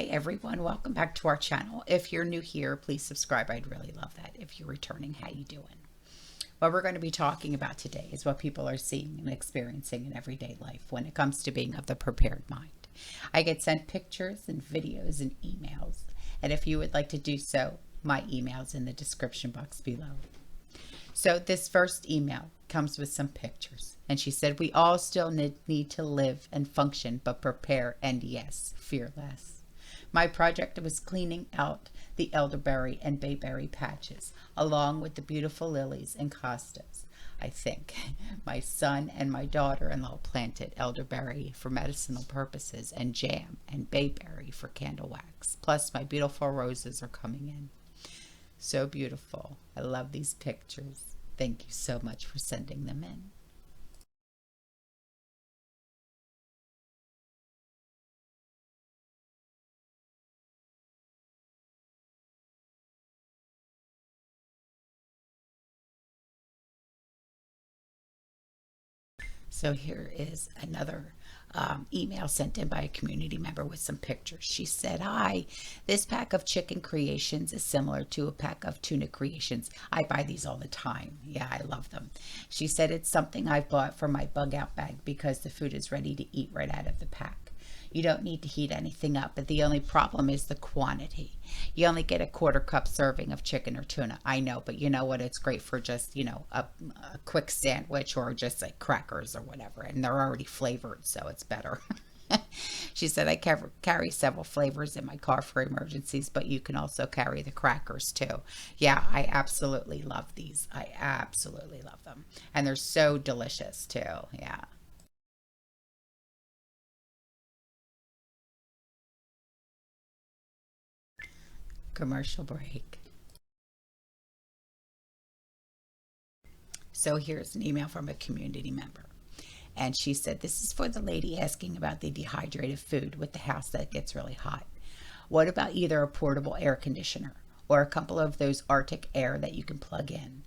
everyone, welcome back to our channel. If you're new here, please subscribe. I'd really love that. If you're returning, how you doing? What we're going to be talking about today is what people are seeing and experiencing in everyday life when it comes to being of the prepared mind. I get sent pictures and videos and emails, and if you would like to do so, my email's in the description box below. So this first email comes with some pictures, and she said, we all still need to live and function, but prepare and yes, fear less. My project was cleaning out the elderberry and bayberry patches, along with the beautiful lilies and costas. I think my son and my daughter-in-law planted elderberry for medicinal purposes and jam and bayberry for candle wax. Plus my beautiful roses are coming in. So beautiful. I love these pictures. Thank you so much for sending them in. So here is another email sent in by a community member with some pictures. She said, hi, this pack of chicken creations is similar to a pack of tuna creations. I buy these all the time. Yeah, I love them. She said, it's something I bought for my bug out bag because the food is ready to eat right out of the pack. You don't need to heat anything up, but the only problem is the quantity. You only get a 1/4 cup serving of chicken or tuna. I know, but you know what? It's great for just, you know, a quick sandwich or just like crackers or whatever. And they're already flavored, so it's better. She said, I carry several flavors in my car for emergencies, but you can also carry the crackers too. Yeah, I absolutely love these. I absolutely love them. And they're so delicious too. Yeah. Commercial break. So here's an email from a community member, and she said, this is for the lady asking about the dehydrated food with the house that gets really hot. What about either a portable air conditioner or a couple of those Arctic air that you can plug in?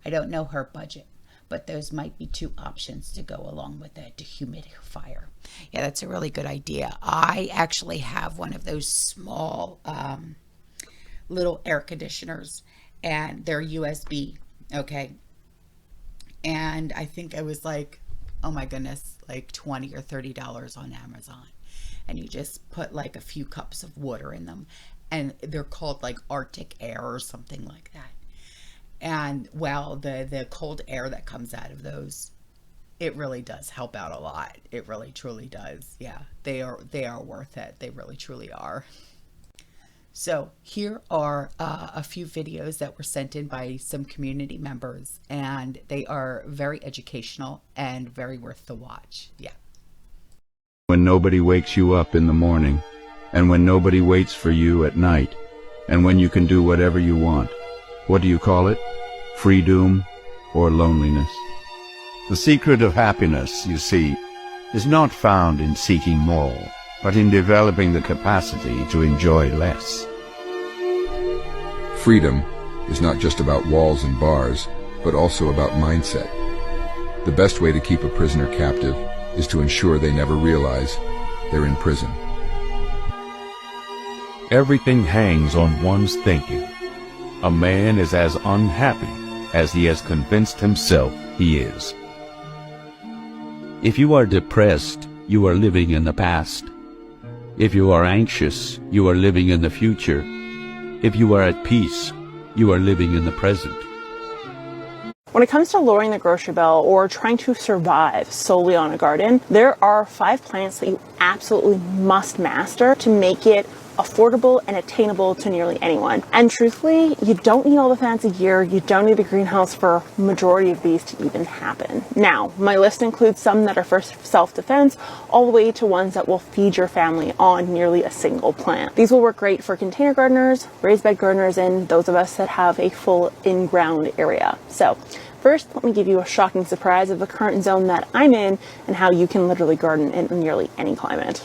I don't know her budget, but those might be 2 options to go along with a dehumidifier. Yeah, that's a really good idea. I actually have one of those small little air conditioners, and they're USB, okay? And I think it was like, oh my goodness, like $20 or $30 on Amazon. And you just put like a few cups of water in them, and they're called like Arctic air or something like that. And well, the cold air that comes out of those, it really does help out a lot. It really truly does. Yeah, they are worth it. They really truly are. So here are a few videos that were sent in by some community members, and they are very educational and very worth the watch. Yeah. When nobody wakes you up in the morning, and when nobody waits for you at night, and when you can do whatever you want, what do you call it? Freedom or loneliness? The secret of happiness, you see, is not found in seeking more, but in developing the capacity to enjoy less. Freedom is not just about walls and bars, but also about mindset. The best way to keep a prisoner captive is to ensure they never realize they're in prison. Everything hangs on one's thinking. A man is as unhappy as he has convinced himself he is. If you are depressed, you are living in the past. If you are anxious, you are living in the future. If you are at peace, you are living in the present. When it comes to lowering the grocery bill or trying to survive solely on a garden, there are 5 plants that you absolutely must master to make it affordable and attainable to nearly anyone. And truthfully, you don't need all the fancy gear, you don't need a greenhouse for majority of these to even happen. Now, my list includes some that are for self-defense, all the way to ones that will feed your family on nearly a single plant. These will work great for container gardeners, raised bed gardeners, and those of us that have a full in-ground area. So, first, let me give you a shocking surprise of the current zone that I'm in and how you can literally garden in nearly any climate.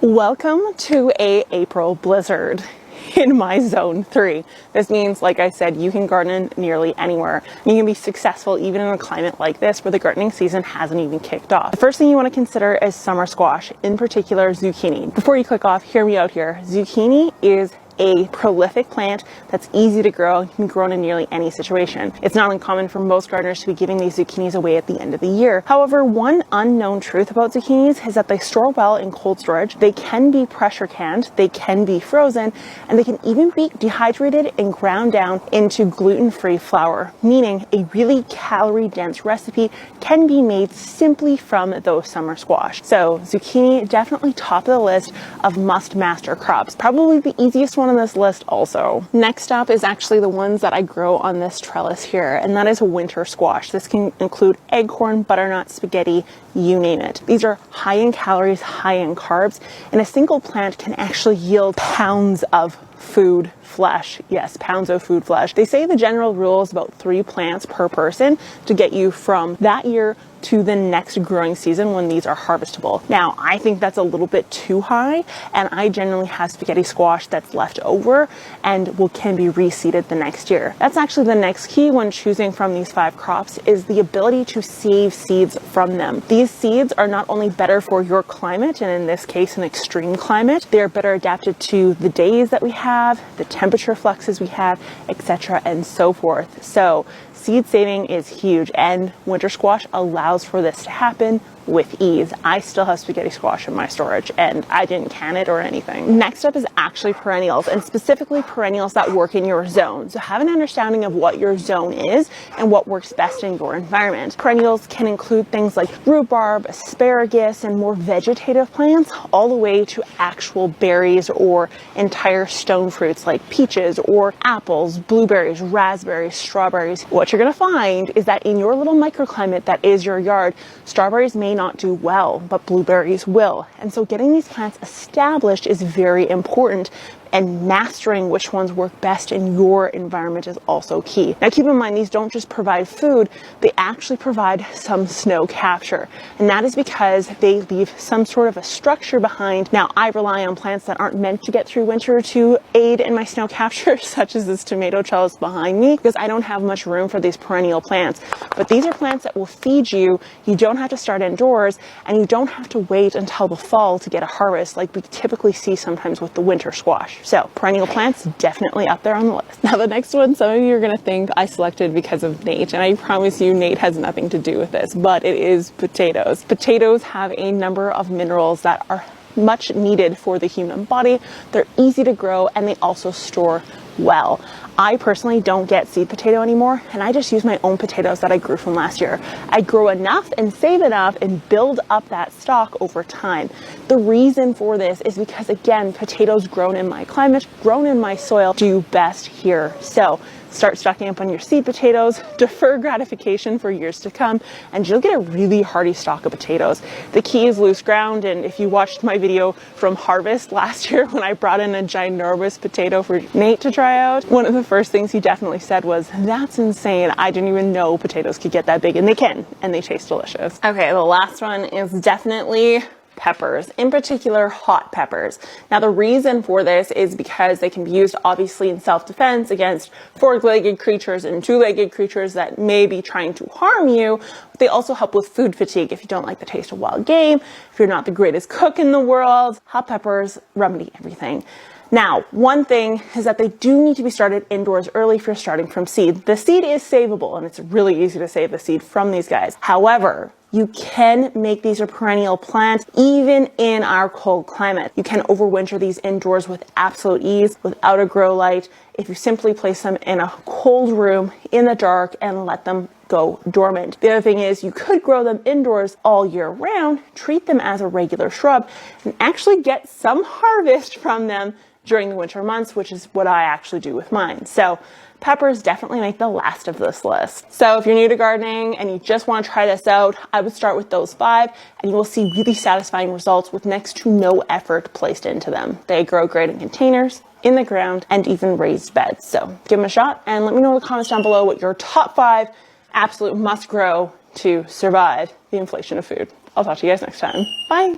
Welcome to a April blizzard. in my zone 3. This means, like I said, you can garden nearly anywhere. You can be successful even in a climate like this where the gardening season hasn't even kicked off. The first thing you want to consider is summer squash, in particular zucchini. Before you click off, hear me out here. Zucchini is a prolific plant that's easy to grow and can be grown in nearly any situation. It's not uncommon for most gardeners to be giving these zucchinis away at the end of the year. However, one unknown truth about zucchinis is that they store well in cold storage. They can be pressure canned, they can be frozen, and they can even be dehydrated and ground down into gluten-free flour, meaning a really calorie-dense recipe can be made simply from those summer squash. So zucchini, definitely top of the list of must-master crops. Probably the easiest one on this list also. Next up is actually the ones that I grow on this trellis here, and that is winter squash. This can include acorn, butternut, spaghetti, you name it. These are high in calories, high in carbs, and a single plant can actually yield pounds of food flesh. Yes, pounds of food flesh. They say the general rule is about 3 plants per person to get you from that year to the next growing season when these are harvestable. Now, I think that's a little bit too high, and I generally have spaghetti squash that's left over and can be reseeded the next year. That's actually the next key when choosing from these 5 crops, is the ability to save seeds from them. These seeds are not only better for your climate, and in this case an extreme climate, they are better adapted to the days that we have, the temperature fluxes we have, etc. and so forth. So seed saving is huge, and winter squash allows for this to happen with ease. I still have spaghetti squash in my storage, and I didn't can it or anything. Next up is actually perennials, and specifically perennials that work in your zone. So have an understanding of what your zone is and what works best in your environment. Perennials can include things like rhubarb, asparagus, and more vegetative plants, all the way to actual berries or entire stone fruits like peaches or apples, blueberries, raspberries, strawberries. What you're going to find is that in your little microclimate that is your yard, strawberries may not do well, but blueberries will. And so getting these plants established is very important, and mastering which ones work best in your environment is also key. Now keep in mind, these don't just provide food, they actually provide some snow capture. And that is because they leave some sort of a structure behind. Now I rely on plants that aren't meant to get through winter to aid in my snow capture, such as this tomato trellis behind me, because I don't have much room for these perennial plants. But these are plants that will feed you. You don't have to start indoors, and you don't have to wait until the fall to get a harvest like we typically see sometimes with the winter squash. So perennial plants definitely up there on the list. Now the next one, some of you are going to think I selected because of Nate, and I promise you Nate has nothing to do with this, but it is potatoes. Potatoes have a number of minerals that are much needed for the human body. They're easy to grow, and they also store well. I personally don't get seed potato anymore, and I just use my own potatoes that I grew from last year. I grow enough and save enough and build up that stock over time. The reason for this is because, again, potatoes grown in my climate, grown in my soil, do best here. So start stocking up on your seed potatoes, defer gratification for years to come, and you'll get a really hearty stock of potatoes. The key is loose ground, and if you watched my video from harvest last year when I brought in a ginormous potato for Nate to try out, one of the first things he definitely said was, "That's insane. I didn't even know potatoes could get that big," and they can, and they taste delicious. Okay, the last one is definitely peppers, in particular hot peppers. Now the reason for this is because they can be used obviously in self-defense against four-legged creatures and two-legged creatures that may be trying to harm you. But they also help with food fatigue if you don't like the taste of wild game, if you're not the greatest cook in the world. Hot peppers remedy everything. Now, one thing is that they do need to be started indoors early if you're starting from seed. The seed is savable, and it's really easy to save the seed from these guys. However, you can make these a perennial plant even in our cold climate. You can overwinter these indoors with absolute ease without a grow light if you simply place them in a cold room in the dark and let them go dormant. The other thing is you could grow them indoors all year round, treat them as a regular shrub, and actually get some harvest from them during the winter months, which is what I actually do with mine. So peppers definitely make the last of this list. So if you're new to gardening and you just want to try this out, I would start with those 5, and you will see really satisfying results with next to no effort placed into them. They grow great in containers, in the ground, and even raised beds. So give them a shot, and let me know in the comments down below what your top 5 absolute must grow to survive the inflation of food. I'll talk to you guys next time. Bye.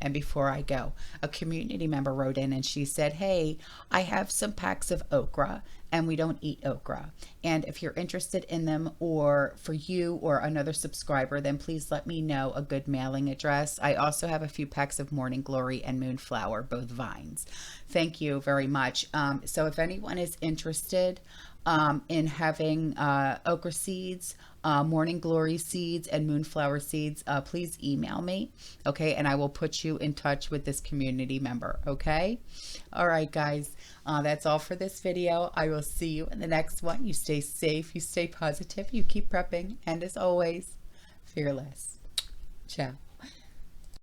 And before I go, a community member wrote in and she said, hey, I have some packs of okra and we don't eat okra. And if you're interested in them, or for you or another subscriber, then please let me know a good mailing address. I also have a few packs of Morning Glory and Moonflower, both vines. Thank you very much. So if anyone is interested in having okra seeds, Morning Glory seeds, and Moonflower seeds, please email me, okay? And I will put you in touch with this community member, okay? All right, guys, that's all for this video. I will see you in the next one. You stay safe, you stay positive, you keep prepping, and as always, fearless. Ciao.